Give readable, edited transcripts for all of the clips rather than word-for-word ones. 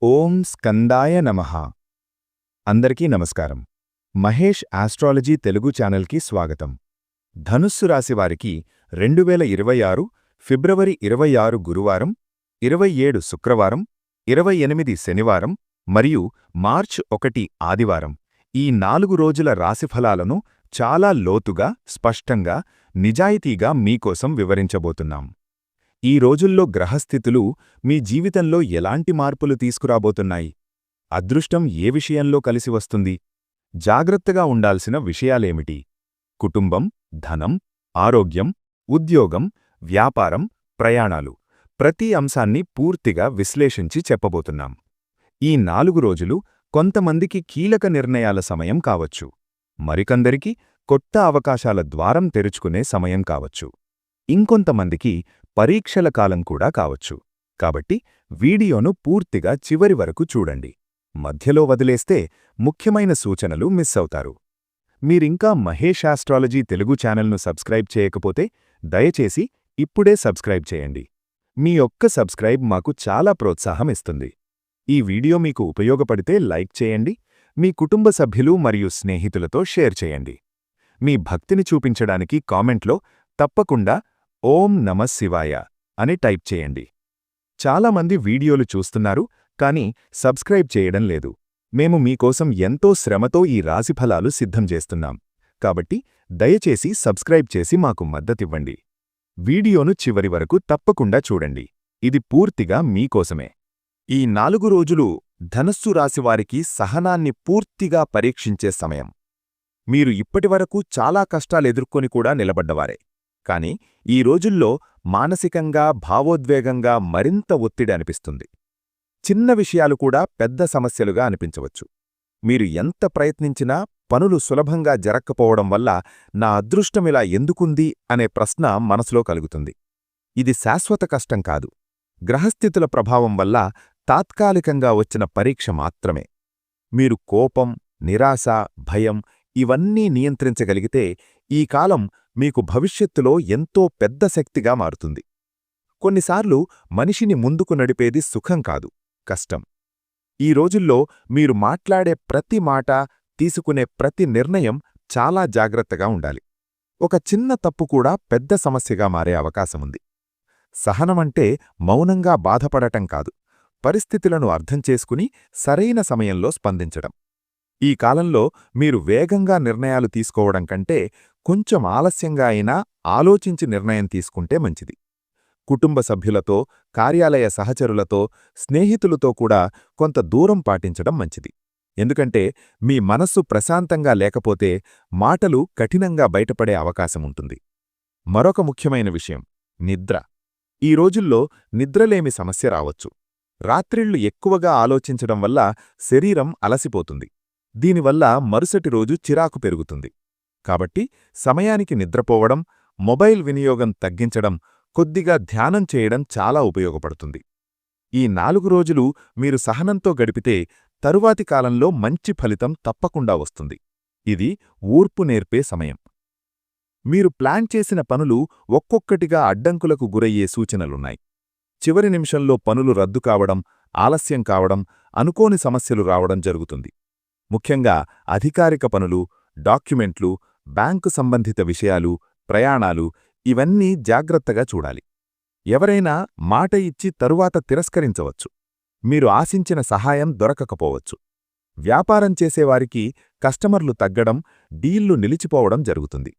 ఓం స్కందాయ నమః. అందరికీ నమస్కారం. మహేష్ ఆస్ట్రాలజీ తెలుగు ఛానల్కి స్వాగతం. ధనుస్సు రాశివారికి 2026 ఫిబ్రవరి 26 గురువారం, 27 శుక్రవారం, 28 శనివారం మరియు మార్చ్ 1 ఆదివారం ఈ 4 రోజుల రాశిఫలాలను చాలా లోతుగా, స్పష్టంగా, నిజాయితీగా మీకోసం వివరించబోతున్నాం. ఈ రోజుల్లో గ్రహస్థితులు మీ జీవితంలో ఎలాంటి మార్పులు తీసుకురాబోతున్నాయి? అదృష్టం ఏ విషయంలో కలిసి వస్తుంది? జాగ్రత్తగా ఉండాల్సిన విషయాలేమిటి? కుటుంబం, ధనం, ఆరోగ్యం, ఉద్యోగం, వ్యాపారం, ప్రయాణాలు ప్రతి అంశాన్ని పూర్తిగా విశ్లేషించి చెప్పబోతున్నాం. ఈ 4 రోజులు కొంతమందికి కీలక నిర్ణయాల సమయం కావచ్చు. మరికొందరికి కొత్త అవకాశాల ద్వారం తెరుచుకునే సమయం కావచ్చు. ఇంకొంతమందికి పరీక్షల కాలం కూడా కావచ్చు. కాబట్టి వీడియోను పూర్తిగా చివరి వరకు చూడండి. మధ్యలో వదిలేస్తే ముఖ్యమైన సూచనలు మిస్ అవుతారు. మీరింకా మహేష్ ఆస్ట్రాలజీ తెలుగు ఛానల్ను సబ్స్క్రైబ్ చేయకపోతే దయచేసి ఇప్పుడే సబ్స్క్రైబ్ చేయండి. మీ ఒక్క సబ్స్క్రైబ్ మాకు చాలా ప్రోత్సాహం ఇస్తుంది. ఈ వీడియో మీకు ఉపయోగపడితే లైక్ చేయండి, మీ కుటుంబ సభ్యులు మరియు స్నేహితులతో షేర్ చేయండి. మీ భక్తిని చూపించడానికి కామెంట్లో తప్పకుండా ఓం నమః శివాయ అని టైప్ చేయండి. చాలామంది వీడియోలు చూస్తున్నారు, కానీ సబ్స్క్రైబ్ చేయడం లేదు. మేము మీకోసం ఎంతో శ్రమతో ఈ రాశిఫలాలు సిద్ధం చేస్తున్నాం. కాబట్టి దయచేసి సబ్స్క్రైబ్ చేసి మాకు మద్దతివ్వండి. వీడియోను చివరి వరకు తప్పకుండా చూడండి. ఇది పూర్తిగా మీకోసమే. ఈ 4 రోజులు ధనస్సు రాశివారికి సహనాన్ని పూర్తిగా పరీక్షించే సమయం. మీరు ఇప్పటివరకు చాలా కష్టాలెదుర్కొని కూడా నిలబడ్డవారే. కానీ ఈ రోజుల్లో మానసికంగా, భావోద్వేగంగా మరింత ఒత్తిడి అనిపిస్తుంది. చిన్న విషయాలు కూడా పెద్ద సమస్యలుగా అనిపించవచ్చు. మీరు ఎంత ప్రయత్నించినా పనులు సులభంగా జరక్కపోవడం వల్ల నా అదృష్టమిలా ఎందుకుంది అనే ప్రశ్న మనసులో కలుగుతుంది. ఇది శాశ్వత కష్టం కాదు. గ్రహస్థితుల ప్రభావం వల్ల తాత్కాలికంగా వచ్చిన పరీక్ష మాత్రమే. మీరు కోపం, నిరాశ, భయం ఇవన్నీ నియంత్రించగలిగితే ఈ కాలం మీకు భవిష్యత్తులో ఎంతో పెద్ద శక్తిగా మారుతుంది. కొన్నిసార్లు మనిషిని ముందుకు నడిపేది సుఖం కాదు, కష్టం. ఈ రోజుల్లో మీరు మాట్లాడే ప్రతి మాట, తీసుకునే ప్రతి నిర్ణయం చాలా జాగ్రత్తగా ఉండాలి. ఒక చిన్న తప్పు కూడా పెద్ద సమస్యగా మారే అవకాశముంది. సహనమంటే మౌనంగా బాధపడటం కాదు, పరిస్థితులను అర్థం చేసుకుని సరైన సమయంలో స్పందించడం. ఈ కాలంలో మీరు వేగంగా నిర్ణయాలు తీసుకోవడం కంటే కొంచెం ఆలస్యంగా అయినా ఆలోచించి నిర్ణయం తీసుకుంటే మంచిది. కుటుంబ సభ్యులతో, కార్యాలయ సహచరులతో, స్నేహితులతో కూడా కొంత దూరం పాటించడం మంచిది. ఎందుకంటే మీ మనస్సు ప్రశాంతంగా లేకపోతే మాటలు కఠినంగా బయటపడే అవకాశముంటుంది. మరొక ముఖ్యమైన విషయం నిద్ర. ఈ రోజుల్లో నిద్రలేమి సమస్య రావచ్చు. రాత్రిళ్లు ఎక్కువగా ఆలోచించడం వల్ల శరీరం అలసిపోతుంది. దీనివల్ల మరుసటి రోజు చిరాకు పెరుగుతుంది. కాబట్టి సమయానికి నిద్రపోవడం, మొబైల్ వినియోగం తగ్గించడం, కొద్దిగా ధ్యానం చేయడం చాలా ఉపయోగపడుతుంది. ఈ 4 రోజులు మీరు సహనంతో గడిపితే తరువాతి కాలంలో మంచి ఫలితం తప్పకుండా వస్తుంది. ఇది ఊర్పు నేర్పే సమయం. మీరు ప్లాన్ చేసిన పనులు ఒక్కొక్కటిగా అడ్డంకులకు గురయ్యే సూచనలున్నాయి. చివరి నిమిషంలో పనులు రద్దు కావడం, ఆలస్యం కావడం, అనుకోని సమస్యలు రావడం జరుగుతుంది. ముఖ్యంగా అధికారిక పనులు, డాక్యుమెంట్లు, బ్యాంకు సంబంధిత విషయాలు, ప్రయాణాలు ఇవన్నీ జాగ్రత్తగా చూడాలి. ఎవరైనా మాట ఇచ్చి తరువాత తిరస్కరించవచ్చు. మీరు ఆశించిన సహాయం దొరకకపోవచ్చు. వ్యాపారం చేసేవారికి కస్టమర్లు తగ్గడం, డీల్లు నిలిచిపోవడం జరుగుతుంది.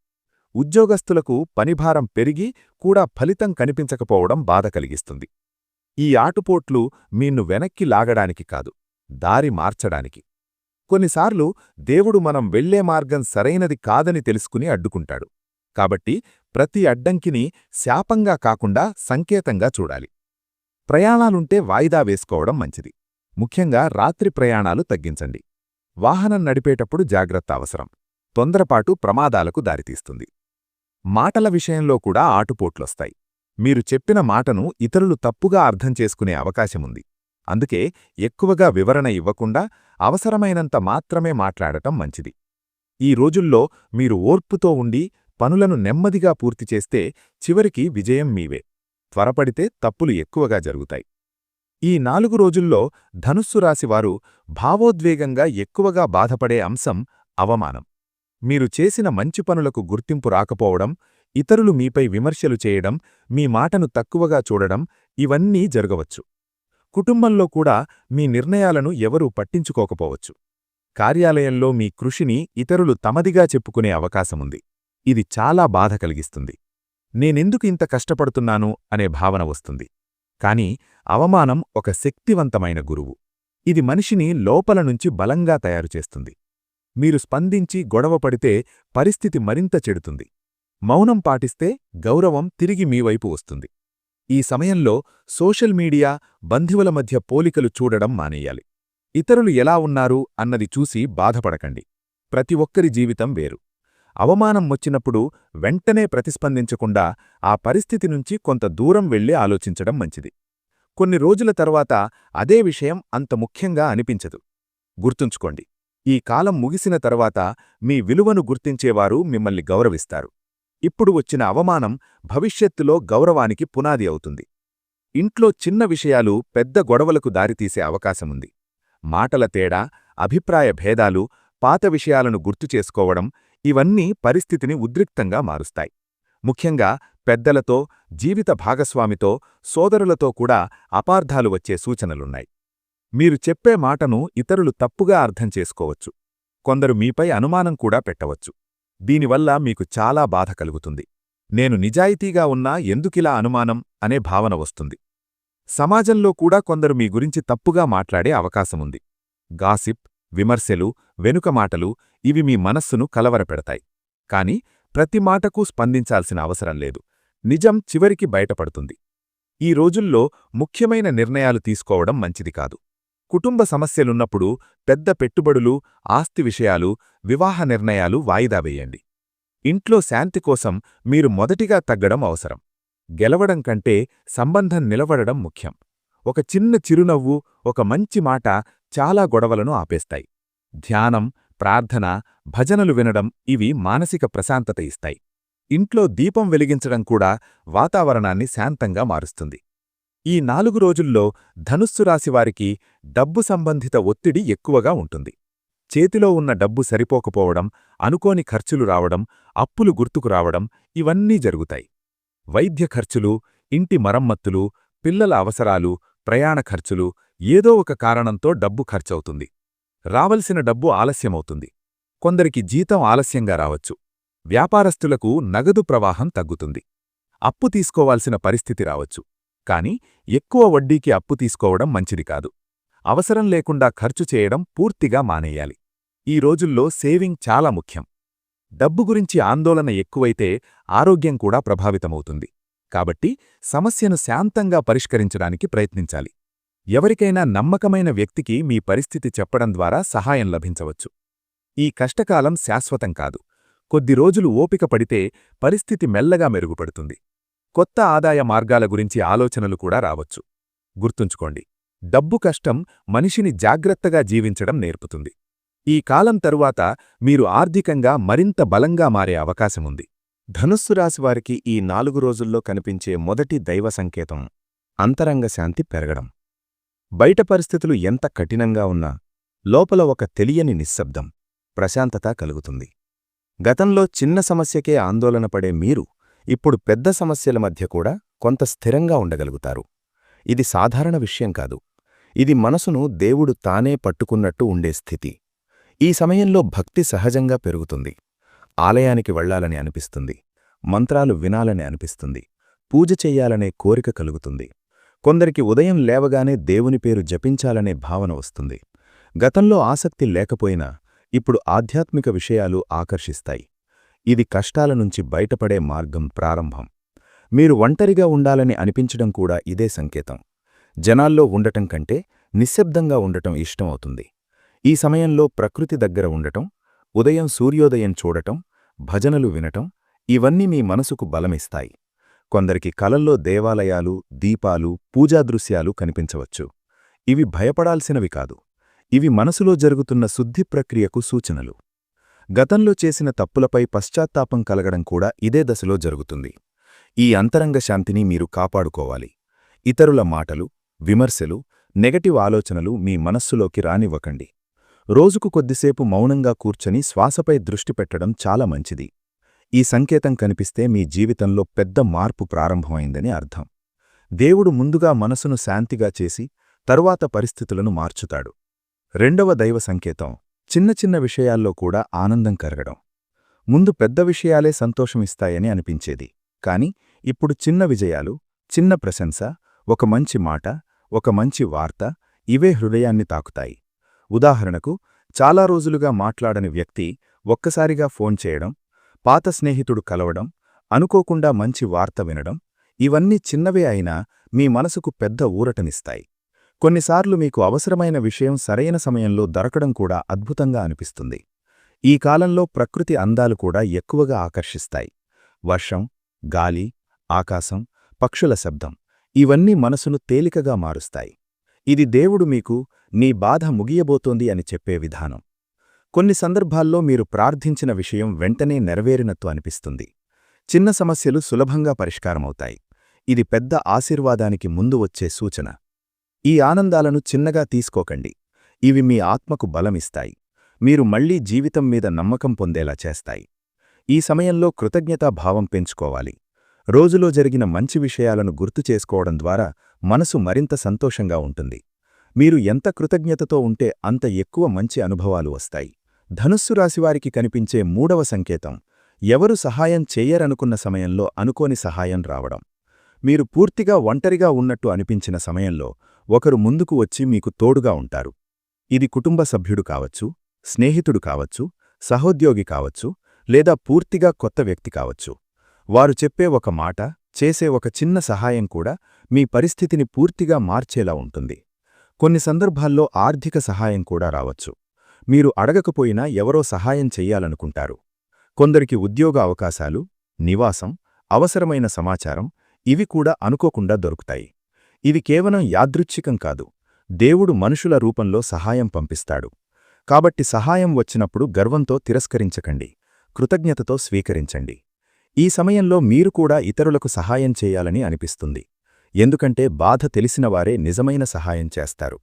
ఉద్యోగస్తులకు పనిభారం పెరిగి కూడా ఫలితం కనిపించకపోవడం బాధ కలిగిస్తుంది. ఈ ఆటుపోట్లు మీన్ను వెనక్కి లాగడానికి కాదు, దారి మార్చడానికి. కొన్నిసార్లు దేవుడు మనం వెళ్లే మార్గం సరైనది కాదని తెలుసుకుని అడ్డుకుంటాడు. కాబట్టి ప్రతి అడ్డంకిని శాపంగా కాకుండా సంకేతంగా చూడాలి. ప్రయాణాలుంటే వాయిదా వేసుకోవడం మంచిది. ముఖ్యంగా రాత్రి ప్రయాణాలు తగ్గించండి. వాహనం నడిపేటప్పుడు జాగ్రత్త అవసరం. తొందరపాటు ప్రమాదాలకు దారితీస్తుంది. మాటల విషయంలో కూడా ఆటుపోట్లొస్తాయి. మీరు చెప్పిన మాటను ఇతరులు తప్పుగా అర్థం చేసుకునే అవకాశముంది. అందుకే ఎక్కువగా వివరణ ఇవ్వకుండా అవసరమైనంత మాత్రమే మాట్లాడటం మంచిది. ఈ రోజుల్లో మీరు ఓర్పుతో ఉండి పనులను నెమ్మదిగా పూర్తిచేస్తే చివరికి విజయం మీవే. త్వరపడితే తప్పులు ఎక్కువగా జరుగుతాయి. ఈ 4 రోజుల్లో ధనుస్సు రాశివారు భావోద్వేగంగా ఎక్కువగా బాధపడే అంశం అవమానం. మీరు చేసిన మంచి పనులకు గుర్తింపు రాకపోవడం, ఇతరులు మీపై విమర్శలు చేయడం, మీ మాటను తక్కువగా చూడడం ఇవన్నీ జరగవచ్చు. కుటుంబంలో కూడా మీ నిర్ణయాలను ఎవరూ పట్టించుకోకపోవచ్చు. కార్యాలయంలో మీ కృషిని ఇతరులు తమదిగా చెప్పుకునే అవకాశముంది. ఇది చాలా బాధ కలిగిస్తుంది. నేనెందుకు ఇంత కష్టపడుతున్నాను అనే భావన వస్తుంది. కాని అవమానం ఒక శక్తివంతమైన గురువు. ఇది మనిషిని లోపల నుంచి బలంగా తయారుచేస్తుంది. మీరు స్పందించి గొడవపడితే పరిస్థితి మరింత చెడుతుంది. మౌనం పాటిస్తే గౌరవం తిరిగి మీవైపు వస్తుంది. ఈ సమయంలో సోషల్ మీడియా, బంధువుల మధ్య పోలికలు చూడడం మానేయాలి. ఇతరులు ఎలా ఉన్నారు అన్నది చూసి బాధపడకండి. ప్రతి ఒక్కరి జీవితం వేరు. అవమానం వచ్చినప్పుడు వెంటనే ప్రతిస్పందించకుండా ఆ పరిస్థితి నుంచి కొంత దూరం వెళ్ళి ఆలోచించడం మంచిది. కొన్ని రోజుల తర్వాత అదే విషయం అంత ముఖ్యంగా అనిపించదు. గుర్తుంచుకోండి, ఈ కాలం ముగిసిన తర్వాత మీ విలువను గుర్తించేవారు మిమ్మల్ని గౌరవిస్తారు. ఇప్పుడు వచ్చిన అవమానం భవిష్యత్తులో గౌరవానికి పునాది అవుతుంది. ఇంట్లో చిన్న విషయాలు పెద్ద గొడవలకు దారితీసే అవకాశముంది. మాటల తేడా, అభిప్రాయ భేదాలు, పాత విషయాలను గుర్తుచేసుకోవడం ఇవన్నీ పరిస్థితిని ఉద్రిక్తంగా మారుస్తాయి. ముఖ్యంగా పెద్దలతో, జీవిత భాగస్వామితో, సోదరులతో కూడా అపార్థాలు వచ్చే సూచనలున్నాయి. మీరు చెప్పే మాటను ఇతరులు తప్పుగా అర్థం చేసుకోవచ్చు. కొందరు మీపై అనుమానం కూడా పెట్టవచ్చు. దీనివల్ల మీకు చాలా బాధ కలుగుతుంది. నేను నిజాయితీగా ఉన్నా ఎందుకిలా అనుమానం అనే భావన వస్తుంది. సమాజంలో కూడా కొందరు మీ గురించి తప్పుగా మాట్లాడే అవకాశముంది. గాసిప్, విమర్శలు, వెనుక మాటలు ఇవి మీ మనస్సును కలవరపెడతాయి. కాని ప్రతి మాటకు స్పందించాల్సిన అవసరం లేదు. నిజం చివరికి బయటపడుతుంది. ఈ రోజుల్లో ముఖ్యమైన నిర్ణయాలు తీసుకోవడం మంచిది కాదు. కుటుంబ సమస్యలున్నప్పుడు పెద్ద పెట్టుబడులు, ఆస్తి విషయాలు, వివాహ నిర్ణయాలు వాయిదా వేయండి. ఇంట్లో శాంతి కోసం మీరు మొదటిగా తగ్గడం అవసరం. గెలవడం కంటే సంబంధం నిలబడడం ముఖ్యం. ఒక చిన్న చిరునవ్వు, ఒక మంచి మాట చాలా గొడవలను ఆపేస్తాయి. ధ్యానం, ప్రార్థన, భజనలు వినడం ఇవి మానసిక ప్రశాంతత ఇస్తాయి. ఇంట్లో దీపం వెలిగించడం కూడా వాతావరణాన్ని శాంతంగా మారుస్తుంది. ఈ 4 రోజుల్లో ధనుస్సు రాశివారికి డబ్బు సంబంధిత ఒత్తిడి ఎక్కువగా ఉంటుంది. చేతిలో ఉన్న డబ్బు సరిపోకపోవడం, అనుకోని ఖర్చులు రావడం, అప్పులు గుర్తుకు రావడం ఇవన్నీ జరుగుతాయి. వైద్య ఖర్చులు, ఇంటి మరమ్మత్తులు, పిల్లల అవసరాలు, ప్రయాణ ఖర్చులు ఏదో ఒక కారణంతో డబ్బు ఖర్చవుతుంది. రావలసిన డబ్బు ఆలస్యమవుతుంది. కొందరికి జీతం ఆలస్యంగా రావచ్చు. వ్యాపారస్తులకు నగదు ప్రవాహం తగ్గుతుంది. అప్పు తీసుకోవాల్సిన పరిస్థితి రావచ్చు. కాని ఎక్కువ వడ్డీకి అప్పు తీసుకోవడం మంచిది కాదు. అవసరం లేకుండా ఖర్చు చేయడం పూర్తిగా మానేయాలి. ఈ రోజుల్లో సేవింగ్ చాలా ముఖ్యం. డబ్బు గురించి ఆందోళన ఎక్కువైతే ఆరోగ్యం కూడా ప్రభావితమవుతుంది. కాబట్టి సమస్యను శాంతంగా పరిష్కరించడానికి ప్రయత్నించాలి. ఎవరికైనా నమ్మకమైన వ్యక్తికి మీ పరిస్థితి చెప్పడం ద్వారా సహాయం లభించవచ్చు. ఈ కష్టకాలం శాశ్వతం కాదు. కొద్ది రోజులు ఓపిక పడితే పరిస్థితి మెల్లగా మెరుగుపడుతుంది. కొత్త ఆదాయ మార్గాల గురించి ఆలోచనలు కూడా రావచ్చు. గుర్తుంచుకోండి, డబ్బు కష్టం మనిషిని జాగ్రత్తగా జీవించడం నేర్పుతుంది. ఈ కాలం తరువాత మీరు ఆర్థికంగా మరింత బలంగా మారే అవకాశముంది. ధనుస్సు రాశివారికి ఈ 4 రోజుల్లో కనిపించే మొదటి దైవ సంకేతం అంతరంగ శాంతి పెరగడం. బయట పరిస్థితులు ఎంత కఠినంగా ఉన్నా లోపల ఒక తెలియని నిశ్శబ్దం, ప్రశాంతత కలుగుతుంది. గతంలో చిన్న సమస్యకే ఆందోళన పడే మీరు ఇప్పుడు పెద్ద సమస్యల మధ్య కూడా కొంత స్థిరంగా ఉండగలుగుతారు. ఇది సాధారణ విషయం కాదు. ఇది మనసును దేవుడు తానే పట్టుకున్నట్టు ఉండే స్థితి. ఈ సమయంలో భక్తి సహజంగా పెరుగుతుంది. ఆలయానికి వెళ్లాలని అనిపిస్తుంది. మంత్రాలు వినాలని అనిపిస్తుంది. పూజ చెయ్యాలనే కోరిక కలుగుతుంది. కొందరికి ఉదయం లేవగానే దేవుని పేరు జపించాలనే భావన వస్తుంది. గతంలో ఆసక్తి లేకపోయినా ఇప్పుడు ఆధ్యాత్మిక విషయాలు ఆకర్షిస్తాయి. ఇది కష్టాల నుంచి బయటపడే మార్గం ప్రారంభం. మీరు ఒంటరిగా ఉండాలని అనిపించడం కూడా ఇదే సంకేతం. జనాల్లో ఉండటం కంటే నిశ్శబ్దంగా ఉండటం ఇష్టమవుతుంది. ఈ సమయంలో ప్రకృతి దగ్గర ఉండటం, ఉదయం సూర్యోదయం చూడటం, భజనలు వినటం ఇవన్నీ మీ మనసుకు బలమిస్తాయి. కొందరికి కలల్లో దేవాలయాలు, దీపాలు, పూజాదృశ్యాలు కనిపించవచ్చు. ఇవి భయపడాల్సినవి కాదు. ఇవి మనసులో జరుగుతున్న శుద్ధి ప్రక్రియకు సూచనలు. గతంలో చేసిన తప్పులపై పశ్చాత్తాపం కలగడం కూడా ఇదే దశలో జరుగుతుంది. ఈ అంతరంగ శాంతిని మీరు కాపాడుకోవాలి. ఇతరుల మాటలు, విమర్శలు, నెగటివ్ ఆలోచనలు మీ మనస్సులోకి రానివ్వకండి. రోజుకు కొద్దిసేపు మౌనంగా కూర్చొని శ్వాసపై దృష్టి పెట్టడం చాలా మంచిది. ఈ సంకేతం కనిపిస్తే మీ జీవితంలో పెద్ద మార్పు ప్రారంభమైందని అర్థం. దేవుడు ముందుగా మనసును శాంతిగా చేసి తరువాత పరిస్థితులను మార్చుతాడు. రెండవ దైవ సంకేతం చిన్న చిన్న విషయాల్లో కూడా ఆనందం కలగడం. ముందు పెద్ద విషయాలే సంతోషమిస్తాయని అనిపించేది, కాని ఇప్పుడు చిన్న విజయాలు, చిన్న ప్రశంస, ఒక మంచి మాట, ఒక మంచి వార్త ఇవే హృదయాన్ని తాకుతాయి. ఉదాహరణకు, చాలా రోజులుగా మాట్లాడని వ్యక్తి ఒక్కసారిగా ఫోన్ చేయడం, పాత స్నేహితుడు కలవడం, అనుకోకుండా మంచి వార్త వినడం ఇవన్నీ చిన్నవే అయినా మీ మనసుకు పెద్ద ఊరటనిస్తాయి. కొన్నిసార్లు మీకు అవసరమైన విషయం సరైన సమయంలో దొరకడం కూడా అద్భుతంగా అనిపిస్తుంది. ఈ కాలంలో ప్రకృతి అందాలు కూడా ఎక్కువగా ఆకర్షిస్తాయి. వర్షం, గాలి, ఆకాశం, పక్షుల శబ్దం ఇవన్నీ మనసును తేలికగా మారుస్తాయి. ఇది దేవుడు మీకు నీ బాధ ముగియబోతోంది అని చెప్పే విధానం. కొన్ని సందర్భాల్లో మీరు ప్రార్థించిన విషయం వెంటనే నెరవేరినట్టు అనిపిస్తుంది. చిన్న సమస్యలు సులభంగా పరిష్కారమవుతాయి. ఇది పెద్ద ఆశీర్వాదానికి ముందు వచ్చే సూచన. ఈ ఆనందాలను చిన్నగా తీసుకోకండి. ఇవి మీ ఆత్మకు బలమిస్తాయి. మీరు మళ్లీ జీవితం మీద నమ్మకం పొందేలా చేస్తాయి. ఈ సమయంలో కృతజ్ఞతాభావం పెంచుకోవాలి. రోజులో జరిగిన మంచి విషయాలను గుర్తు చేసుకోవడం ద్వారా మనసు మరింత సంతోషంగా ఉంటుంది. మీరు ఎంత కృతజ్ఞతతో ఉంటే అంత ఎక్కువ మంచి అనుభవాలు వస్తాయి. ధనుస్సు రాశివారికి కనిపించే మూడవ సంకేతం ఎవరు సహాయం చెయ్యరనుకున్న సమయంలో అనుకోని సహాయం రావడం. మీరు పూర్తిగా ఒంటరిగా ఉన్నట్టు అనిపించిన సమయంలో ఒకరు ముందుకు వచ్చి మీకు తోడుగా ఉంటారు. ఇది కుటుంబ సభ్యుడు కావచ్చు, స్నేహితుడు కావచ్చు, సహోద్యోగి కావచ్చు, లేదా పూర్తిగా కొత్త వ్యక్తి కావచ్చు. వారు చెప్పే ఒక మాట, చేసే ఒక చిన్న సహాయం కూడా మీ పరిస్థితిని పూర్తిగా మార్చేలా ఉంటుంది. కొన్ని సందర్భాల్లో ఆర్థిక సహాయం కూడా రావచ్చు. మీరు అడగకపోయినా ఎవరో సహాయం చెయ్యాలనుకుంటారు. కొందరికి ఉద్యోగ అవకాశాలు, నివాసం, అవసరమైన సమాచారం ఇవి కూడా అనుకోకుండా దొరుకుతాయి. ఇవి కేవలం యాదృచ్ఛికం కాదు, దేవుడు మనుషుల రూపంలో సహాయం పంపిస్తాడు. కాబట్టి సహాయం వచ్చినప్పుడు గర్వంతో తిరస్కరించకండి, కృతజ్ఞతతో స్వీకరించండి. ఈ సమయంలో మీరు కూడా ఇతరులకు సహాయం చేయాలని అనిపిస్తుంది. ఎందుకంటే బాధ తెలిసినవారే నిజమైన సహాయం చేస్తారు.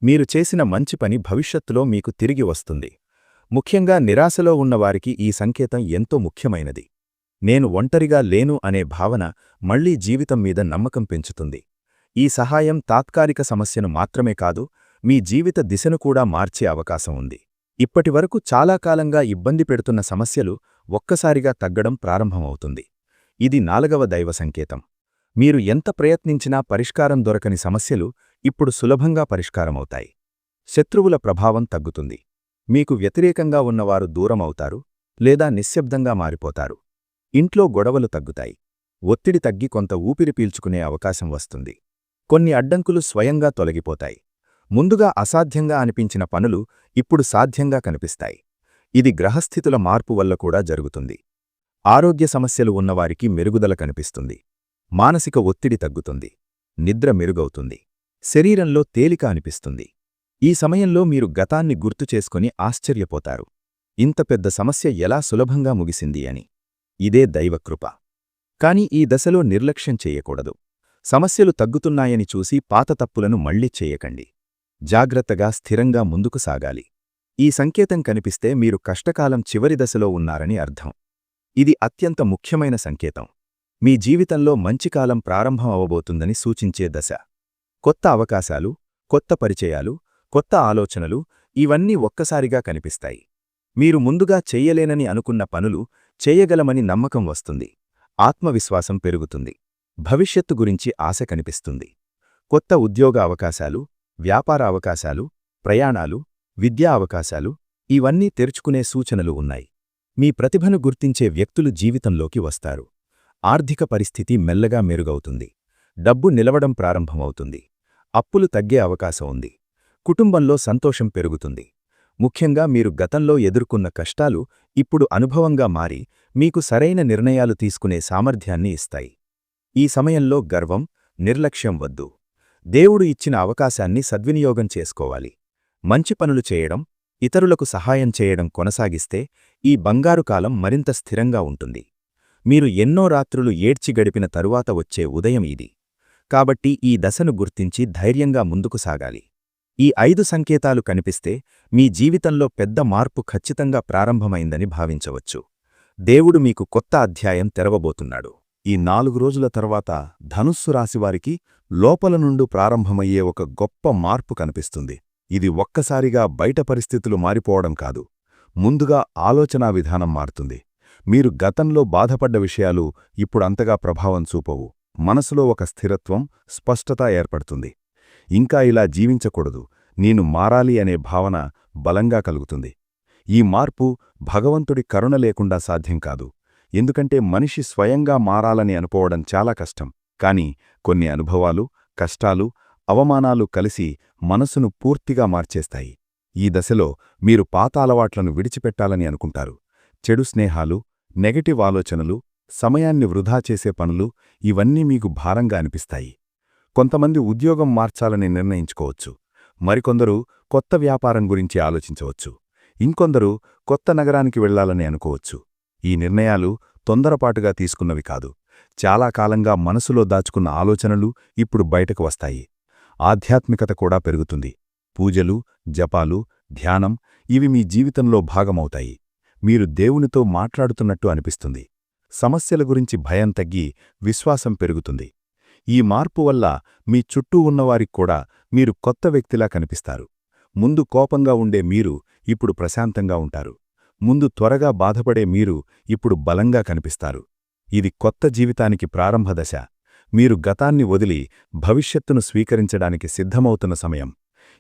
మీరు చేసిన మంచి పని భవిష్యత్తులో మీకు తిరిగి వస్తుంది. ముఖ్యంగా నిరాశలో ఉన్నవారికి ఈ సంకేతం ఎంతో ముఖ్యమైనది. నేను ఒంటరిగా లేను అనే భావన మళ్లీ జీవితం మీద నమ్మకం పెంచుతుంది. ఈ సహాయం తాత్కాలిక సమస్యను మాత్రమే కాదు, మీ జీవిత దిశను కూడా మార్చే అవకాశం ఉంది. ఇప్పటివరకు చాలా కాలంగా ఇబ్బంది పెడుతున్న సమస్యలు ఒక్కసారిగా తగ్గడం ప్రారంభమవుతుంది. ఇది నాలుగవ దైవ సంకేతం. మీరు ఎంత ప్రయత్నించినా పరిష్కారం దొరకని సమస్యలు ఇప్పుడు సులభంగా పరిష్కారమవుతాయి. శత్రువుల ప్రభావం తగ్గుతుంది. మీకు వ్యతిరేకంగా ఉన్నవారు దూరమవుతారు లేదా నిశ్శబ్దంగా మారిపోతారు. ఇంట్లో గొడవలు తగ్గుతాయి. ఒత్తిడి తగ్గి కొంత ఊపిరి పీల్చుకునే అవకాశం వస్తుంది. కొన్ని అడ్డంకులు స్వయంగా తొలగిపోతాయి. ముందుగా అసాధ్యంగా అనిపించిన పనులు ఇప్పుడు సాధ్యంగా కనిపిస్తాయి. ఇది గ్రహస్థితుల మార్పు వల్ల కూడా జరుగుతుంది. ఆరోగ్య సమస్యలు ఉన్నవారికి మెరుగుదల కనిపిస్తుంది. మానసిక ఒత్తిడి తగ్గుతుంది. నిద్ర మెరుగవుతుంది. శరీరంలో తేలిక అనిపిస్తుంది. ఈ సమయంలో మీరు గతాన్ని గుర్తు చేసుకుని ఆశ్చర్యపోతారు. ఇంత పెద్ద సమస్య ఎలా సులభంగా ముగిసింది అని. ఇదే దైవకృప. కాని ఈ దశలో నిర్లక్ష్యం చేయకూడదు. సమస్యలు తగ్గుతున్నాయని చూసి పాత తప్పులను మళ్లీ చేయకండి. జాగ్రత్తగా స్థిరంగా ముందుకు సాగాలి. ఈ సంకేతం కనిపిస్తే మీరు కష్టకాలం చివరి దశలో ఉన్నారని అర్థం. ఇది అత్యంత ముఖ్యమైన సంకేతం. మీ జీవితంలో మంచికాలం ప్రారంభం అవబోతుందని సూచించే దశ. కొత్త అవకాశాలు, కొత్త పరిచయాలు, కొత్త ఆలోచనలు ఇవన్నీ ఒక్కసారిగా కనిపిస్తాయి. మీరు ముందుగా చెయ్యలేనని అనుకున్న పనులు చేయగలమని నమ్మకం వస్తుంది. ఆత్మవిశ్వాసం పెరుగుతుంది. భవిష్యత్తు గురించి ఆశ కనిపిస్తుంది. కొత్త ఉద్యోగ అవకాశాలు, వ్యాపార అవకాశాలు, ప్రయాణాలు, విద్యా అవకాశాలు ఇవన్నీ తెరుచుకునే సూచనలు ఉన్నాయి. మీ ప్రతిభను గుర్తించే వ్యక్తులు జీవితంలోకి వస్తారు. ఆర్థిక పరిస్థితి మెల్లగా మెరుగవుతుంది. డబ్బు నిలవడం ప్రారంభమవుతుంది. అప్పులు తగ్గే అవకాశం ఉంది. కుటుంబంలో సంతోషం పెరుగుతుంది. ముఖ్యంగా మీరు గతంలో ఎదుర్కొన్న కష్టాలు ఇప్పుడు అనుభవంగా మారి మీకు సరైన నిర్ణయాలు తీసుకునే సామర్థ్యాన్ని ఇస్తాయి. ఈ సమయంలో గర్వం, నిర్లక్ష్యం వద్దు. దేవుడు ఇచ్చిన అవకాశాన్ని సద్వినియోగం చేసుకోవాలి. మంచి పనులు చేయడం, ఇతరులకు సహాయం చేయడం కొనసాగిస్తే ఈ బంగారు కాలం మరింత స్థిరంగా ఉంటుంది. మీరు ఎన్నో రాత్రులు ఏడ్చి గడిపిన తరువాత వచ్చే ఉదయం ఇది. కాబట్టి ఈ దశను గుర్తించి ధైర్యంగా ముందుకు సాగాలి. ఈ 5 సంకేతాలు కనిపిస్తే మీ జీవితంలో పెద్ద మార్పు ఖచ్చితంగా ప్రారంభమైందని భావించవచ్చు. దేవుడు మీకు కొత్త అధ్యాయం తెరవబోతున్నాడు. ఈ 4 రోజుల తర్వాత ధనుస్సు రాశివారికి లోపల నుండి ప్రారంభమయ్యే ఒక గొప్ప మార్పు కనిపిస్తుంది. ఇది ఒక్కసారిగా బయట పరిస్థితులు మారిపోవడం కాదు, ముందుగా ఆలోచనా విధానం మారుతుంది. మీరు గతంలో బాధపడ్డ విషయాలు ఇప్పుడంతగా ప్రభావం చూపవు. మనసులో ఒక స్థిరత్వం, స్పష్టత ఏర్పడుతుంది. ఇంకా ఇలా జీవించకూడదు, నేను మారాలి అనే భావన బలంగా కలుగుతుంది. ఈ మార్పు భగవంతుడి కరుణ లేకుండా సాధ్యం కాదు. ఎందుకంటే మనిషి స్వయంగా మారాలని అనుకోవడం చాలా కష్టం. కానీ కొన్ని అనుభవాలు, కష్టాలు, అవమానాలు కలిసి మనసును పూర్తిగా మార్చేస్తాయి. ఈ దశలో మీరు పాత అలవాట్లను విడిచిపెట్టాలని అనుకుంటారు. చెడు స్నేహాలు, నెగటివ్ ఆలోచనలు, సమయాన్ని వృధా చేసే పనులు ఇవన్నీ మీకు భారంగా అనిపిస్తాయి. కొంతమంది ఉద్యోగం మార్చాలని నిర్ణయించుకోవచ్చు. మరికొందరు కొత్త వ్యాపారం గురించి ఆలోచించవచ్చు. ఇంకొందరు కొత్త నగరానికి వెళ్లాలని అనుకోవచ్చు. ఈ నిర్ణయాలు తొందరపాటుగా తీసుకున్నవి కాదు. చాలా కాలంగా మనసులో దాచుకున్న ఆలోచనలు ఇప్పుడు బయటకు వస్తాయి. ఆధ్యాత్మికత కూడా పెరుగుతుంది. పూజలు, జపాలు, ధ్యానం ఇవి మీ జీవితంలో భాగమవుతాయి. మీరు దేవునితో మాట్లాడుతున్నట్టు అనిపిస్తుంది. సమస్యల గురించి భయం తగ్గి విశ్వాసం పెరుగుతుంది. ఈ మార్పు వల్ల మీ చుట్టూ ఉన్నవారికి కూడా మీరు కొత్త వ్యక్తిలా కనిపిస్తారు. ముందు కోపంగా ఉండే మీరు ఇప్పుడు ప్రశాంతంగా ఉంటారు. ముందు త్వరగా బాధపడే మీరు ఇప్పుడు బలంగా కనిపిస్తారు. ఇది కొత్త జీవితానికి ప్రారంభ దశ. మీరు గతాన్ని వదిలి భవిష్యత్తును స్వీకరించడానికి సిద్ధమవుతున్న సమయం.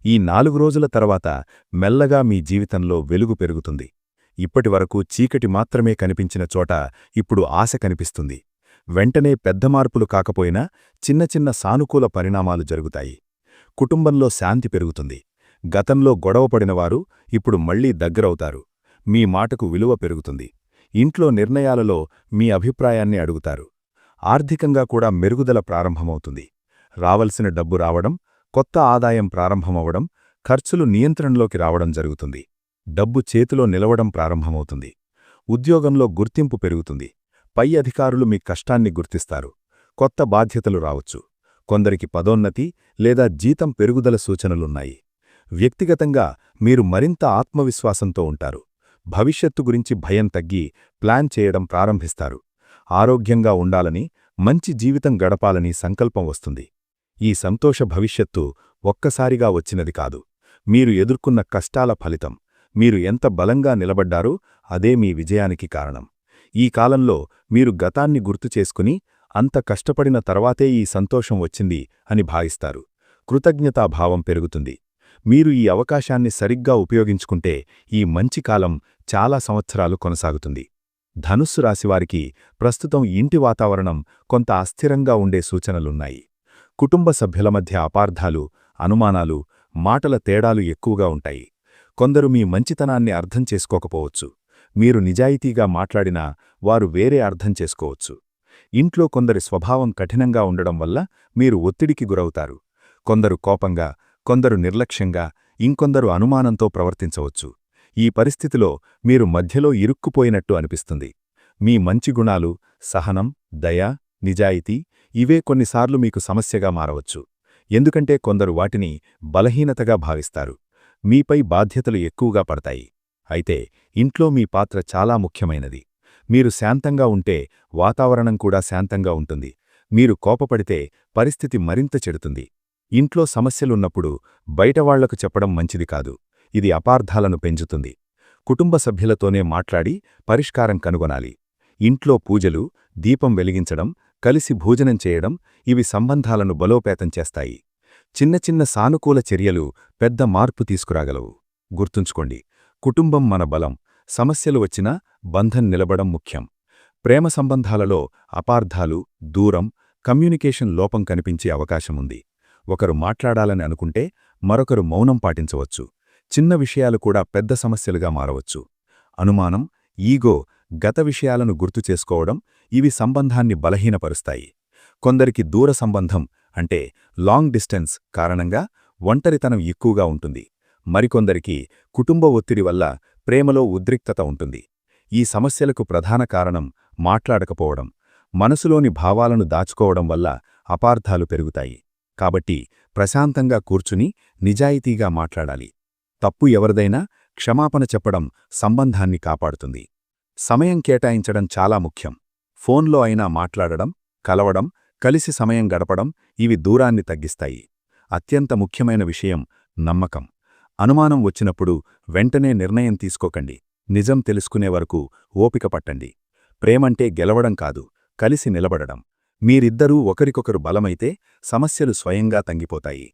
ఈ 4 రోజుల తర్వాత మెల్లగా మీ జీవితంలో వెలుగు పెరుగుతుంది. ఇప్పటివరకు చీకటి మాత్రమే కనిపించిన చోట ఇప్పుడు ఆశ కనిపిస్తుంది. వెంటనే పెద్ద మార్పులు కాకపోయినా చిన్న చిన్న సానుకూల పరిణామాలు జరుగుతాయి. కుటుంబంలో శాంతి పెరుగుతుంది. గతంలో గొడవపడినవారు ఇప్పుడు మళ్లీ దగ్గరవుతారు. మీ మాటకు విలువ పెరుగుతుంది. ఇంట్లో నిర్ణయాలలో మీ అభిప్రాయాన్ని అడుగుతారు. ఆర్థికంగా కూడా మెరుగుదల ప్రారంభమవుతుంది. రావలసిన డబ్బు రావడం, కొత్త ఆదాయం ప్రారంభమవడం, ఖర్చులు నియంత్రణలోకి రావడం జరుగుతుంది. డబ్బు చేతిలో నిలవడం ప్రారంభమవుతుంది. ఉద్యోగంలో గుర్తింపు పెరుగుతుంది. పై అధికారులు మీ కష్టాన్ని గుర్తిస్తారు. కొత్త బాధ్యతలు రావచ్చు. కొందరికి పదోన్నతి లేదా జీతం పెరుగుదల సూచనలున్నాయి. వ్యక్తిగతంగా మీరు మరింత ఆత్మవిశ్వాసంతో ఉంటారు. భవిష్యత్తు గురించి భయం తగ్గి ప్లాన్ చేయడం ప్రారంభిస్తారు. ఆరోగ్యంగా ఉండాలని, మంచి జీవితం గడపాలని సంకల్పం వస్తుంది. ఈ సంతోష భవిష్యత్తు ఒక్కసారిగా వచ్చినది కాదు. మీరు ఎదుర్కొన్న కష్టాల ఫలితం. మీరు ఎంత బలంగా నిలబడ్డారో అదే మీ విజయానికి కారణం. ఈ కాలంలో మీరు గతాన్ని గుర్తు చేసుకుని అంత కష్టపడిన తర్వాతే ఈ సంతోషం వచ్చింది అని భావిస్తారు. కృతజ్ఞతాభావం పెరుగుతుంది. మీరు ఈ అవకాశాన్ని సరిగ్గా ఉపయోగించుకుంటే ఈ మంచి కాలం చాలా సంవత్సరాలు కొనసాగుతుంది. ధనుస్సు రాశివారికి ప్రస్తుతం ఇంటి వాతావరణం కొంత అస్థిరంగా ఉండే సూచనలున్నాయి. కుటుంబ సభ్యుల మధ్య అపార్థాలు, అనుమానాలు, మాటల తేడాలు ఎక్కువగా ఉంటాయి. కొందరు మీ మంచితనాన్ని అర్థం చేసుకోకపోవచ్చు. మీరు నిజాయితీగా మాట్లాడినా వారు వేరే అర్థం చేసుకోవచ్చు. ఇంట్లో కొందరి స్వభావం కఠినంగా ఉండడం వల్ల మీరు ఒత్తిడికి గురవుతారు. కొందరు కోపంగా, కొందరు నిర్లక్ష్యంగా, ఇంకొందరు అనుమానంతో ప్రవర్తించవచ్చు. ఈ పరిస్థితిలో మీరు మధ్యలో ఇరుక్కుపోయినట్టు అనిపిస్తుంది. మీ మంచి గుణాలు, సహనం, దయ, నిజాయితీ ఇవే కొన్నిసార్లు మీకు సమస్యగా మారవచ్చు. ఎందుకంటే కొందరు వాటిని బలహీనతగా భావిస్తారు. మీపై బాధ్యతలు ఎక్కువగా పడతాయి. అయితే ఇంట్లో మీ పాత్ర చాలా ముఖ్యమైనది. మీరు శాంతంగా ఉంటే వాతావరణం కూడా శాంతంగా ఉంటుంది. మీరు కోపపడితే పరిస్థితి మరింత చెడుతుంది. ఇంట్లో సమస్యలున్నప్పుడు బయటవాళ్లకు చెప్పడం మంచిది కాదు. ఇది అపార్థాలను పెంచుతుంది. కుటుంబ సభ్యులతోనే మాట్లాడి పరిష్కారం కనుగొనాలి. ఇంట్లో పూజలు, దీపం వెలిగించడం, కలిసి భోజనం చేయడం ఇవి సంబంధాలను బలోపేతం చేస్తాయి. చిన్న చిన్న సానుకూల చర్యలు పెద్ద మార్పు తీసుకురాగలవు. గుర్తుంచుకోండి, కుటుంబం మన బలం. సమస్యలు వచ్చినా బంధం నిలబడం ముఖ్యం. ప్రేమ సంబంధాలలో అపార్థాలు, దూరం, కమ్యూనికేషన్ లోపం కనిపించే అవకాశముంది. ఒకరు మాట్లాడాలని అనుకుంటే మరొకరు మౌనం పాటించవచ్చు. చిన్న విషయాలు కూడా పెద్ద సమస్యలుగా మారవచ్చు. అనుమానం, ఈగో, గత విషయాలను గుర్తు చేసుకోవడం ఇవి సంబంధాన్ని బలహీనపరుస్తాయి. కొందరికి దూర సంబంధం అంటే లాంగ్ డిస్టెన్స్ కారణంగా ఒంటరితనం ఎక్కువగా ఉంటుంది. మరికొందరికి కుటుంబ ఒత్తిడి వల్ల ప్రేమలో ఉద్రిక్తత ఉంటుంది. ఈ సమస్యలకు ప్రధాన కారణం మాట్లాడకపోవడం. మనసులోని భావాలను దాచుకోవడం వల్ల అపార్థాలు పెరుగుతాయి. కాబట్టి ప్రశాంతంగా కూర్చుని నిజాయితీగా మాట్లాడాలి. తప్పు ఎవరిదైనా క్షమాపణ చెప్పడం సంబంధాన్ని కాపాడుతుంది. సమయం కేటాయించడం చాలా ముఖ్యం. ఫోన్లో అయినా మాట్లాడడం, కలవడం, కలిసి సమయం గడపడం ఇవి దూరాన్ని తగ్గిస్తాయి. అత్యంత ముఖ్యమైన విషయం నమ్మకం. అనుమానం వచ్చినప్పుడు వెంటనే నిర్ణయం తీసుకోకండి. నిజం తెలుసుకునే వరకు ఓపిక పట్టండి. ప్రేమంటే గెలవడం కాదు, కలిసి నిలబడడం. మీరిద్దరూ ఒకరికొకరు బలమైతే సమస్యలు స్వయంగా తగ్గిపోతాయి.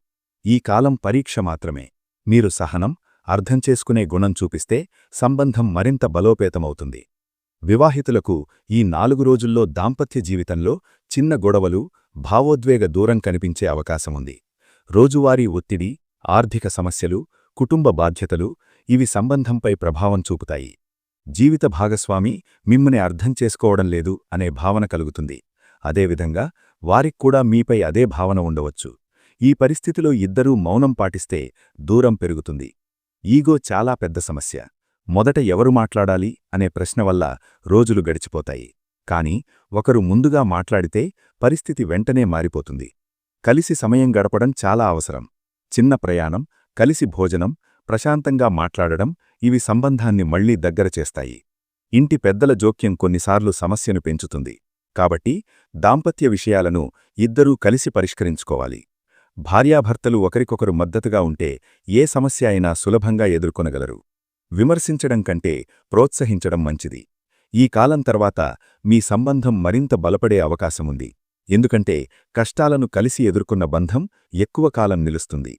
ఈ కాలం పరీక్ష మాత్రమే. మీరు సహనం, అర్థం చేసుకునే గుణం చూపిస్తే సంబంధం మరింత బలోపేతమవుతుంది. వివాహితులకు ఈ 4 రోజుల్లో దాంపత్య జీవితంలో చిన్న గొడవలు, భావోద్వేగ దూరం కనిపించే అవకాశముంది. రోజువారీ ఒత్తిడి, ఆర్థిక సమస్యలు, కుటుంబ బాధ్యతలు ఇవి సంబంధంపై ప్రభావం చూపుతాయి. జీవిత భాగస్వామి మిమ్మల్ని అర్థం చేసుకోవడం లేదు అనే భావన కలుగుతుంది. అదేవిధంగా వారిక్కూడా మీపై అదే భావన ఉండవచ్చు. ఈ పరిస్థితిలో ఇద్దరూ మౌనం పాటిస్తే దూరం పెరుగుతుంది. ఈగో చాలా పెద్ద సమస్య. మొదట ఎవరు మాట్లాడాలి అనే ప్రశ్న వల్ల రోజులు గడిచిపోతాయి. కాని ఒకరు ముందుగా మాట్లాడితే పరిస్థితి వెంటనే మారిపోతుంది. కలిసి సమయం గడపడం చాలా అవసరం. చిన్న ప్రయాణం, కలిసి భోజనం, ప్రశాంతంగా మాట్లాడడం ఇవి సంబంధాన్ని మళ్లీ దగ్గర చేస్తాయి. ఇంటి పెద్దల జోక్యం కొన్నిసార్లు సమస్యను పెంచుతుంది. కాబట్టి దాంపత్య విషయాలను ఇద్దరూ కలిసి పరిష్కరించుకోవాలి. భార్యాభర్తలు ఒకరికొకరు మద్దతుగా ఉంటే ఏ సమస్య అయినా సులభంగా ఎదుర్కొనగలరు. విమర్శించడం కంటే ప్రోత్సహించడం మంచిది. ఈ కాలం తర్వాత మీ సంబంధం మరింత బలపడే అవకాశముంది. ఎందుకంటే కష్టాలను కలిసి ఎదుర్కొన్న బంధం ఎక్కువ కాలం నిలుస్తుంది.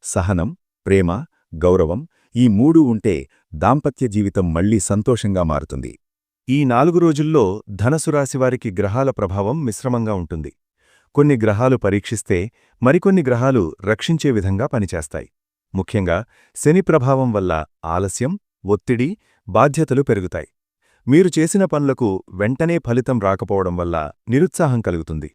సహనం, ప్రేమ, గౌరవం ఈ 3 ఉంటే దాంపత్య జీవితం మళ్లీ సంతోషంగా మారుతుంది. ఈ 4 రోజుల్లో ధనసు రాశివారికి గ్రహాల ప్రభావం మిశ్రమంగా ఉంటుంది. కొన్ని గ్రహాలు పరీక్షిస్తే మరికొన్ని గ్రహాలు రక్షించే విధంగా పనిచేస్తాయి. ముఖ్యంగా శని ప్రభావం వల్ల ఆలస్యం, ఒత్తిడి, బాధ్యతలు పెరుగుతాయి. మీరు చేసిన పనులకు వెంటనే ఫలితం రాకపోవడం వల్ల నిరుత్సాహం కలుగుతుంది.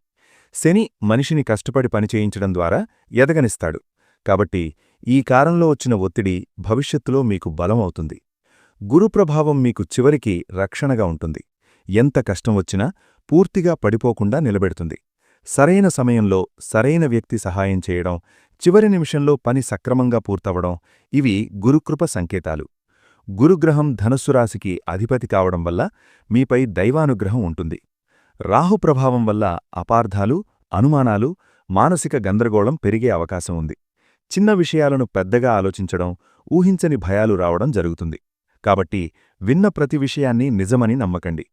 శని మనిషిని కష్టపడి పనిచేయించడం ద్వారా ఎదగనిస్తాడు. కాబట్టి ఈ కాలంలో వచ్చిన ఒత్తిడి భవిష్యత్తులో మీకు బలం అవుతుంది. గురుప్రభావం మీకు చివరికి రక్షణగా ఉంటుంది. ఎంత కష్టం వచ్చినా పూర్తిగా పడిపోకుండా నిలబెడుతుంది. సరైన సమయంలో సరైన వ్యక్తి సహాయం చేయడం, చివరి నిమిషంలో పని సక్రమంగా పూర్తవడం ఇవి గురుకృప సంకేతాలు. గురుగ్రహం ధనుస్సు రాశికి అధిపతి కావడం వల్ల మీపై దైవానుగ్రహం ఉంటుంది. రాహు ప్రభావం వల్ల అపార్థాలు, అనుమానాలు, మానసిక గందరగోళం పెరిగే అవకాశం ఉంది. చిన్న విషయాలను పెద్దగా ఆలోచించడం, ఊహించని భయాలు రావడం జరుగుతుంది. కాబట్టి విన్న ప్రతి విషయాన్ని నిజమని నమ్మకండి.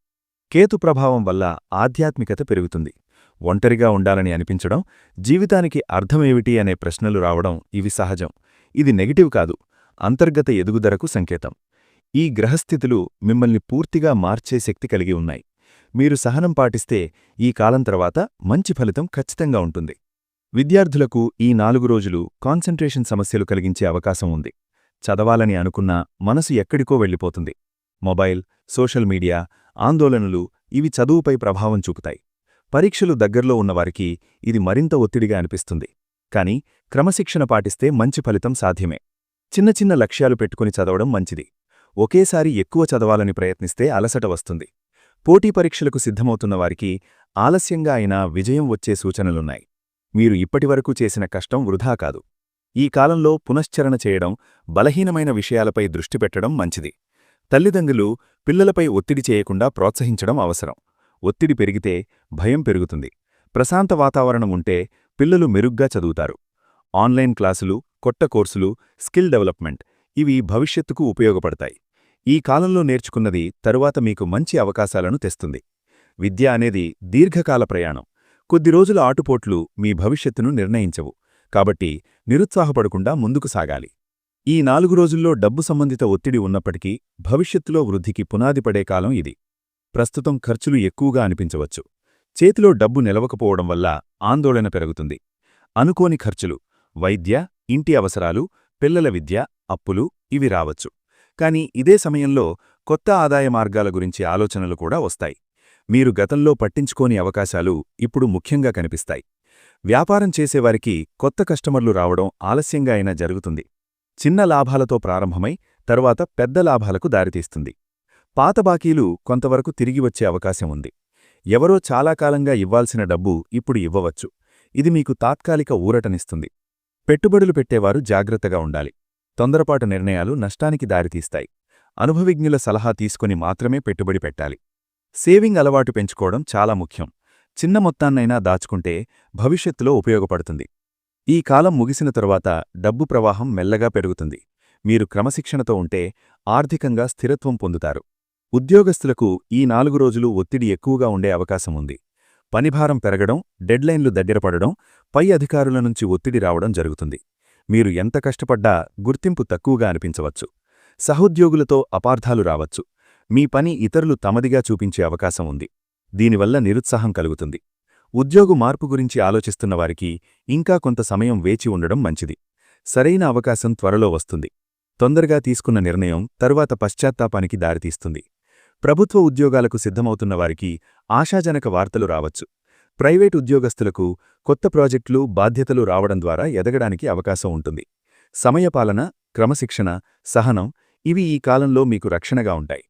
కేతు ప్రభావం వల్ల ఆధ్యాత్మికత పెరుగుతుంది. ఒంటరిగా ఉండాలని అనిపించడం, జీవితానికి అర్థమేమిటి అనే ప్రశ్నలు రావడం ఇవి సహజం. ఇది నెగటివ్ కాదు, అంతర్గత ఎదుగుదలకు సంకేతం. ఈ గ్రహస్థితులు మిమ్మల్ని పూర్తిగా మార్చే శక్తి కలిగి ఉన్నాయి. మీరు సహనం పాటిస్తే ఈ కాలం తర్వాత మంచి ఫలితం ఖచ్చితంగా ఉంటుంది. విద్యార్థులకు ఈ 4 రోజులు కాన్సంట్రేషన్ సమస్యలు కలిగించే అవకాశం ఉంది. చదవాలని అనుకున్నా మనసు ఎక్కడికో వెళ్ళిపోతుంది. మొబైల్, సోషల్ మీడియా, ఆందోళనలు ఇవి చదువుపై ప్రభావం చూపుతాయి. పరీక్షలు దగ్గర్లో ఉన్నవారికి ఇది మరింత ఒత్తిడిగా అనిపిస్తుంది. కాని క్రమశిక్షణ పాటిస్తే మంచి ఫలితం సాధ్యమే. చిన్న చిన్న లక్ష్యాలు పెట్టుకుని చదవడం మంచిది. ఒకేసారి ఎక్కువ చదవాలని ప్రయత్నిస్తే అలసట వస్తుంది. పోటీ పరీక్షలకు సిద్ధమవుతున్నవారికి ఆలస్యంగా అయినా విజయం వచ్చే సూచనలున్నాయి. మీరు ఇప్పటివరకు చేసిన కష్టం వృధా కాదు. ఈ కాలంలో పునశ్చరణ చేయడం, బలహీనమైన విషయాలపై దృష్టి పెట్టడం మంచిది. తల్లిదండ్రులు పిల్లలపై ఒత్తిడి చేయకుండా ప్రోత్సహించడం అవసరం. ఒత్తిడి పెరిగితే భయం పెరుగుతుంది. ప్రశాంత వాతావరణం ఉంటే పిల్లలు మెరుగ్గా చదువుతారు. ఆన్లైన్ క్లాసులు, కొత్త కోర్సులు, స్కిల్ డెవలప్మెంట్ ఇవి భవిష్యత్తుకు ఉపయోగపడతాయి. ఈ కాలంలో నేర్చుకున్నది తరువాత మీకు మంచి అవకాశాలను తెస్తుంది. విద్య అనేది దీర్ఘకాల ప్రయాణం. కొద్ది రోజుల ఆటుపోట్లు మీ భవిష్యత్తును నిర్ణయించవు. కాబట్టి నిరుత్సాహపడకుండా ముందుకు సాగాలి. ఈ 4 రోజుల్లో డబ్బు సంబంధిత ఒత్తిడి ఉన్నప్పటికీ భవిష్యత్తులో వృద్ధికి పునాది పడే కాలం ఇది. ప్రస్తుతం ఖర్చులు ఎక్కువగా అనిపించవచ్చు. చేతిలో డబ్బు నిలవకపోవడం వల్ల ఆందోళన పెరుగుతుంది. అనుకోని ఖర్చులు, వైద్య, ఇంటి అవసరాలు, పిల్లల విద్య, అప్పులు ఇవి రావచ్చు. కాని ఇదే సమయంలో కొత్త ఆదాయ మార్గాల గురించి ఆలోచనలు కూడా వస్తాయి. మీరు గతంలో పట్టించుకోని అవకాశాలు ఇప్పుడు ముఖ్యంగా కనిపిస్తాయి. వ్యాపారం చేసేవారికి కొత్త కస్టమర్లు రావడం ఆలస్యంగా అయినా జరుగుతుంది. చిన్న లాభాలతో ప్రారంభమై తరువాత పెద్ద లాభాలకు దారితీస్తుంది. పాత బాకీలు కొంతవరకు తిరిగి వచ్చే అవకాశం ఉంది. ఎవరో చాలా కాలంగా ఇవ్వాల్సిన డబ్బు ఇప్పుడు ఇవ్వవచ్చు. ఇది మీకు తాత్కాలిక ఊరటనిస్తుంది. పెట్టుబడులు పెట్టేవారు జాగ్రత్తగా ఉండాలి. తొందరపాటు నిర్ణయాలు నష్టానికి దారితీస్తాయి. అనుభవిజ్ఞుల సలహా తీసుకుని మాత్రమే పెట్టుబడి పెట్టాలి. సేవింగ్ అలవాటు పెంచుకోవడం చాలా ముఖ్యం. చిన్న మొత్తాన్నైనా దాచుకుంటే భవిష్యత్తులో ఉపయోగపడుతుంది. ఈ కాలం ముగిసిన తరువాత డబ్బు ప్రవాహం మెల్లగా పెరుగుతుంది. మీరు క్రమశిక్షణతో ఉంటే ఆర్థికంగా స్థిరత్వం పొందుతారు. ఉద్యోగస్తులకు ఈ 4 రోజులు ఒత్తిడి ఎక్కువగా ఉండే అవకాశం ఉంది. పనిభారం పెరగడం, డెడ్లైన్లు దగ్గరపడడం, పై అధికారుల నుంచి ఒత్తిడి రావడం జరుగుతుంది. మీరు ఎంత కష్టపడ్డా గుర్తింపు తక్కువగా అనిపించవచ్చు. సహోద్యోగులతో అపార్థాలు రావచ్చు. మీ పని ఇతరులు తమదిగా చూపించే అవకాశం ఉంది. దీనివల్ల నిరుత్సాహం కలుగుతుంది. ఉద్యోగు మార్పు గురించి ఆలోచిస్తున్నవారికి ఇంకా కొంత సమయం వేచి ఉండడం మంచిది. సరైన అవకాశం త్వరలో వస్తుంది. తొందరగా తీసుకున్న నిర్ణయం తరువాత పశ్చాత్తాపానికి దారితీస్తుంది. ప్రభుత్వ ఉద్యోగాలకు సిద్ధమవుతున్నవారికి ఆశాజనక వార్తలు రావచ్చు. ప్రైవేట్ ఉద్యోగస్తులకు కొత్త ప్రాజెక్టులు, బాధ్యతలు రావడం ద్వారా ఎదగడానికి అవకాశం ఉంటుంది. సమయపాలన, క్రమశిక్షణ, సహనం ఇవి ఈ కాలంలో మీకు రక్షణగా ఉంటాయి.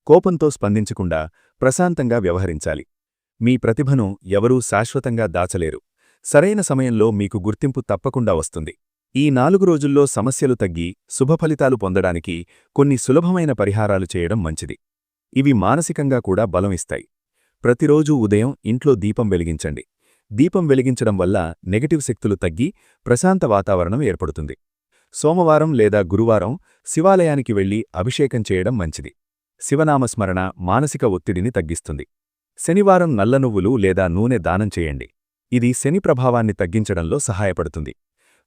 కోపంతో స్పందించకుండా ప్రశాంతంగా వ్యవహరించాలి. మీ ప్రతిభను ఎవరూ శాశ్వతంగా దాచలేరు. సరైన సమయంలో మీకు గుర్తింపు తప్పకుండా వస్తుంది. ఈ 4 రోజుల్లో సమస్యలు తగ్గి శుభఫలితాలు పొందడానికి కొన్ని సులభమైన పరిహారాలు చేయడం మంచిది. ఇవి మానసికంగా కూడా బలం ఇస్తాయి. ప్రతిరోజూ ఉదయం ఇంట్లో దీపం వెలిగించండి. దీపం వెలిగించడం వల్ల నెగటివ్ శక్తులు తగ్గి ప్రశాంత వాతావరణం ఏర్పడుతుంది. సోమవారం లేదా గురువారం శివాలయానికి వెళ్లి అభిషేకం చేయడం మంచిది. శివనామస్మరణ మానసిక ఒత్తిడిని తగ్గిస్తుంది. శనివారం నల్ల నువ్వులు లేదా నూనె దానం చేయండి. ఇది శని ప్రభావాన్ని తగ్గించడంలో సహాయపడుతుంది.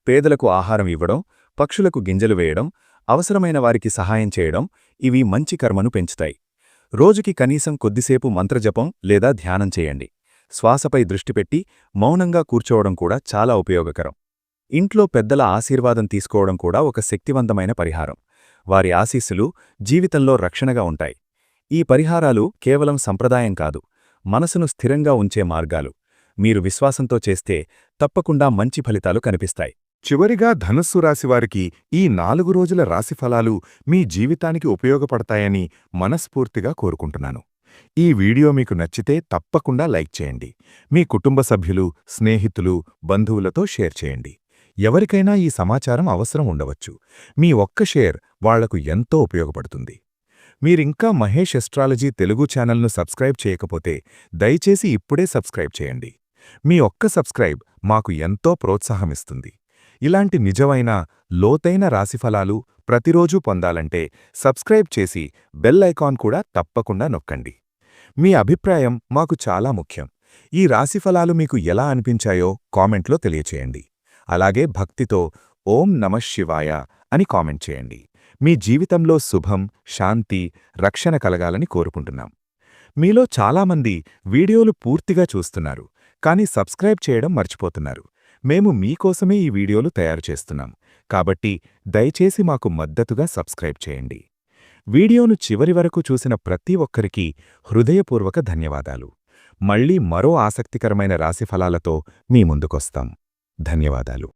పేదలకు ఆహారం ఇవ్వడం, పక్షులకు గింజలు వేయడం, అవసరమైన వారికి సహాయం చేయడం ఇవి మంచి కర్మను పెంచుతాయి. రోజుకి కనీసం కొద్దిసేపు మంత్రజపం లేదా ధ్యానం చేయండి. శ్వాసపై దృష్టి పెట్టి మౌనంగా కూర్చోవడం కూడా చాలా ఉపయోగకరం. ఇంట్లో పెద్దల ఆశీర్వాదం తీసుకోవడం కూడా ఒక శక్తివంతమైన పరిహారం. వారి ఆశీస్సులు జీవితంలో రక్షణగా ఉంటాయి. ఈ పరిహారాలు కేవలం సంప్రదాయం కాదు, మనసును స్థిరంగా ఉంచే మార్గాలు. మీరు విశ్వాసంతో చేస్తే తప్పకుండా మంచి ఫలితాలు కనిపిస్తాయి. చివరిగా ధనుస్సు రాశివారికి ఈ 4 రోజుల రాశిఫలాలు మీ జీవితానికి ఉపయోగపడతాయని మనస్ఫూర్తిగా కోరుకుంటున్నాను. ఈ వీడియో మీకు నచ్చితే తప్పకుండా లైక్ చేయండి. మీ కుటుంబ సభ్యులు, స్నేహితులు, బంధువులతో షేర్ చేయండి. ఎవరికైనా ఈ సమాచారం అవసరం ఉండవచ్చు. మీ ఒక్క షేర్ వాళ్లకు ఎంతో ఉపయోగపడుతుంది. మీరింకా మహేష్ ఎస్ట్రాలజీ తెలుగు ఛానల్ను సబ్స్క్రైబ్ చేయకపోతే దయచేసి ఇప్పుడే సబ్స్క్రైబ్ చేయండి. మీ ఒక్క సబ్స్క్రైబ్ మాకు ఎంతో ప్రోత్సాహమిస్తుంది. ఇలాంటి నిజమైన, లోతైన రాశిఫలాలు ప్రతిరోజూ పొందాలంటే సబ్స్క్రైబ్ చేసి బెల్ ఐకాన్ కూడా తప్పకుండా నొక్కండి. మీ అభిప్రాయం మాకు చాలా ముఖ్యం. ఈ రాశిఫలాలు మీకు ఎలా అనిపించాయో కామెంట్లో తెలియచేయండి. అలాగే భక్తితో ఓం నమః శివాయ అని కామెంట్ చేయండి. మీ జీవితంలో శుభం, శాంతి, రక్షణ కలగాలని కోరుకుంటున్నాం. మీలో చాలామంది వీడియోలు పూర్తిగా చూస్తున్నారు, కానీ సబ్స్క్రైబ్ చేయడం మర్చిపోతున్నారు. మేము మీకోసమే ఈ వీడియోలు తయారు చేస్తున్నాం. కాబట్టి దయచేసి మాకు మద్దతుగా సబ్స్క్రైబ్ చేయండి. వీడియోను చివరి వరకు చూసిన ప్రతి ఒక్కరికీ హృదయపూర్వక ధన్యవాదాలు. మళ్ళీ మరో ఆసక్తికరమైన రాశిఫలాలతో మీ ముందుకొస్తాం. ధన్యవాదాలు.